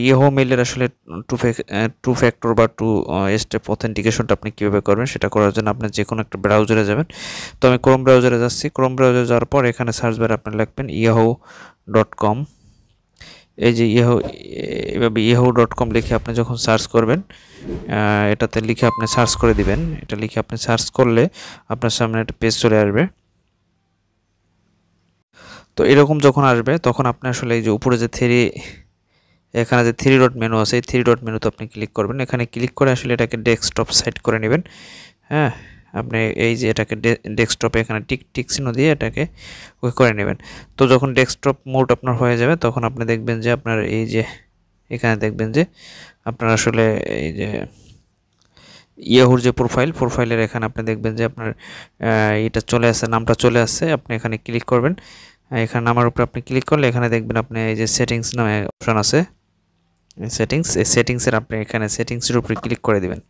Yahoo মেইলের আসলে two factor বা two step অথেন্টিকেশনটা আপনি কীভাবে করবেন সেটা করার জন্য আপনি যে কোনো একটা ব্রাউজারে যাবেন। তো আমি ক্রোম ব্রাউজারে যাচ্ছি। ক্রোম ব্রাউজারে যাওয়ার পর এখানে সার্চ বারে আপনি লিখবেন yahoo.com। এই যে এভাবে yahoo.com লিখে আপনি যখন সার্চ করবেন, এটাতে লিখে আপনি সার্চ করে দিবেন। এটা লিখে আপনি সার্চ করলে আপনার সামনে একটা পেজ চলে আসবে। তো এরকম যখন আসবে তখন আপনি আসলে এই যে উপরে যে এখানে যে থ্রি ডট মেনু আছে, এই থ্রি ডট মেনুতে আপনি ক্লিক করবেন। এখানে ক্লিক করে আসলে এটাকে ডেস্কটপ সাইট করে নেবেন। হ্যাঁ, আপনি এই যে এটাকে ডেস্কটপে এখানে টিক চিহ্ন দিয়ে এটাকে ওকে করে নেবেন। তো যখন ডেস্কটপ মোড আপনার হয়ে যাবে তখন আপনি দেখবেন যে আপনার এই যে এখানে দেখবেন যে আপনার আসলে এই যে ইয়াহুর যে প্রোফাইলের এখানে আপনি দেখবেন যে আপনার এটা চলে আসছে, নামটা চলে আসছে। আপনি এখানে ক্লিক করবেন। এখানে নামের উপরে আপনি ক্লিক করলে এখানে দেখবেন আপনি এই যে সেটিংস নামে অপশন আছে, এই সেটিংসের আপনি এখানে সেটিংসের উপরে ক্লিক করে দিবেন।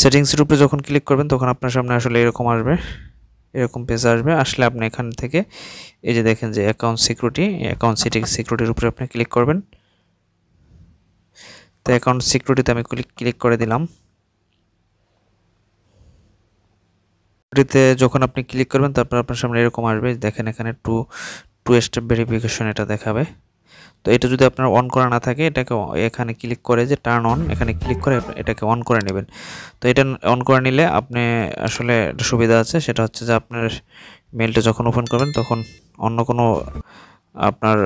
সেটিংসের উপরে যখন ক্লিক করবেন তখন আপনার সামনে আসলে এরকম আসবে, এরকম পেজ আসবে। আসলে আপনি এখান থেকে এই যে দেখেন যে অ্যাকাউন্ট সিকিউরিটির উপরে আপনি ক্লিক করবেন। তো অ্যাকাউন্ট সিকিউরিটিতে আমি ক্লিক করে দিলাম। যখন আপনি ক্লিক করবেন তারপর আপনার সামনে এরকম আসবে, দেখেন এখানে টু স্টেপ ভেরিফিকেশন এটা দেখাবে। তো এটা যদি আপনার অন করা না থাকে এটাকে এখানে ক্লিক করে যে টার্ন অন, এখানে ক্লিক করে এটাকে অন করে নেবেন। তো এটা অন করে নিলে আপনি আসলে একটা সুবিধা আছে, সেটা হচ্ছে যে আপনার মেলটা যখন ওপেন করবেন তখন অন্য কোনো আপনার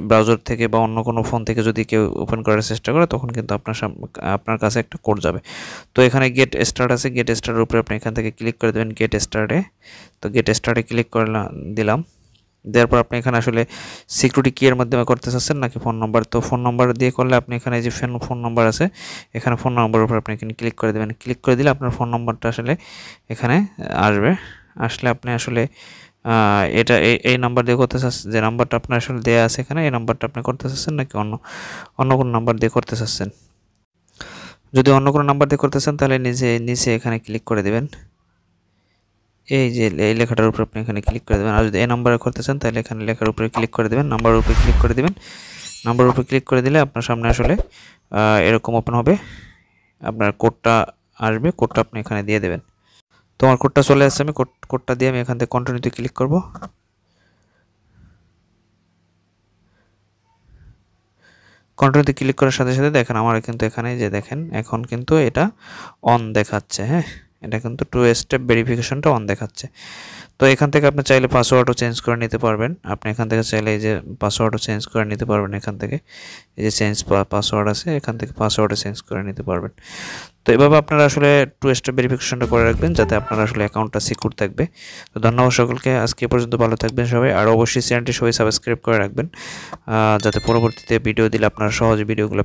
ব্রাউজার থেকে বা অন্য কোনো ফোন থেকে যদি কেউ ওপেন করার চেষ্টা করে তখন কিন্তু আপনার কাছে একটা কোড যাবে। তো এখানে গেট স্টার্ট আছে, গেট স্টার্টের উপরে আপনি এখান থেকে ক্লিক করে দেবেন গেট স্টার্টে। তো গেট স্টার্টে ক্লিক করে দিলাম। দেওয়ার পর আপনি এখানে আসলে সিকিউরিটি কি এর মাধ্যমে করতে চাচ্ছেন নাকি ফোন নাম্বার। তো ফোন নাম্বার দিয়ে করলে আপনি এখানে যে ফোন নাম্বার আছে, এখানে ফোন নাম্বারের উপর আপনি এখানে ক্লিক করে দেবেন। ক্লিক করে দিলে আপনার ফোন নাম্বারটা আসলে এখানে আসবে। আসলে আপনি আসলে এটা এই নাম্বার দিয়ে করতে চাচ্ছেন, যে নাম্বারটা আপনার আসলে দেওয়া আছে এখানে, এই নাম্বারটা আপনি করতে চাচ্ছেন নাকি অন্য কোনো নাম্বার দিয়ে করতে চাচ্ছেন। যদি অন্য কোনো নাম্বার দিয়ে করতে চান তাহলে নিচে এখানে ক্লিক করে দেবেন। এই যে এই লেখাটার উপর আপনি এখানে ক্লিক করে দেবেন। আর যদি এই নাম্বারে করতে চান তাহলে এখানে লেখার উপরে ক্লিক করে দেবেন, নাম্বারের উপরে ক্লিক করে দেবেন। নাম্বারের উপরে ক্লিক করে দিলে আপনার সামনে আসলে এরকম ওপেন হবে, আপনার কোডটা আসবে, কোডটা আপনি এখানে দিয়ে দেবেন। তো আমার কোডটা চলে আসছে, আমি কোডটা দিয়ে আমি এখান থেকে কন্টিনিউতে ক্লিক করব। কন্টিনিউতে ক্লিক করার সাথে সাথে দেখেন আমার কিন্তু এখানে যে দেখেন এখন কিন্তু এটা অন দেখাচ্ছে। হ্যাঁ, এটা কিন্তু টু স্টেপ ভেরিফিকেশনটা অন দেখাচ্ছে। তো এখান থেকে আপনি চাইলে পাসওয়ার্ডও চেঞ্জ করে নিতে পারবেন। আপনি এখান থেকে চাইলে এই যে পাসওয়ার্ডও চেঞ্জ করে নিতে পারবেন। এখান থেকে এই যে চেঞ্জ পাসওয়ার্ড আছে, এখান থেকে পাসওয়ার্ডও চেঞ্জ করে নিতে পারবেন। তো এভাবে আপনারা আসলে টু স্টেপ ভেরিফিকেশনটা করে রাখবেন যাতে আপনার আসলে অ্যাকাউন্টটা সিকিউর থাকবে। তো ধন্যবাদ সকলকে, আজকে পর্যন্ত ভালো থাকবেন সবাই। আর অবশ্যই চ্যানেলটি সবাই সাবস্ক্রাইব করে রাখবেন যাতে পরবর্তীতে ভিডিও দিলে আপনারা সহজে ভিডিওগুলো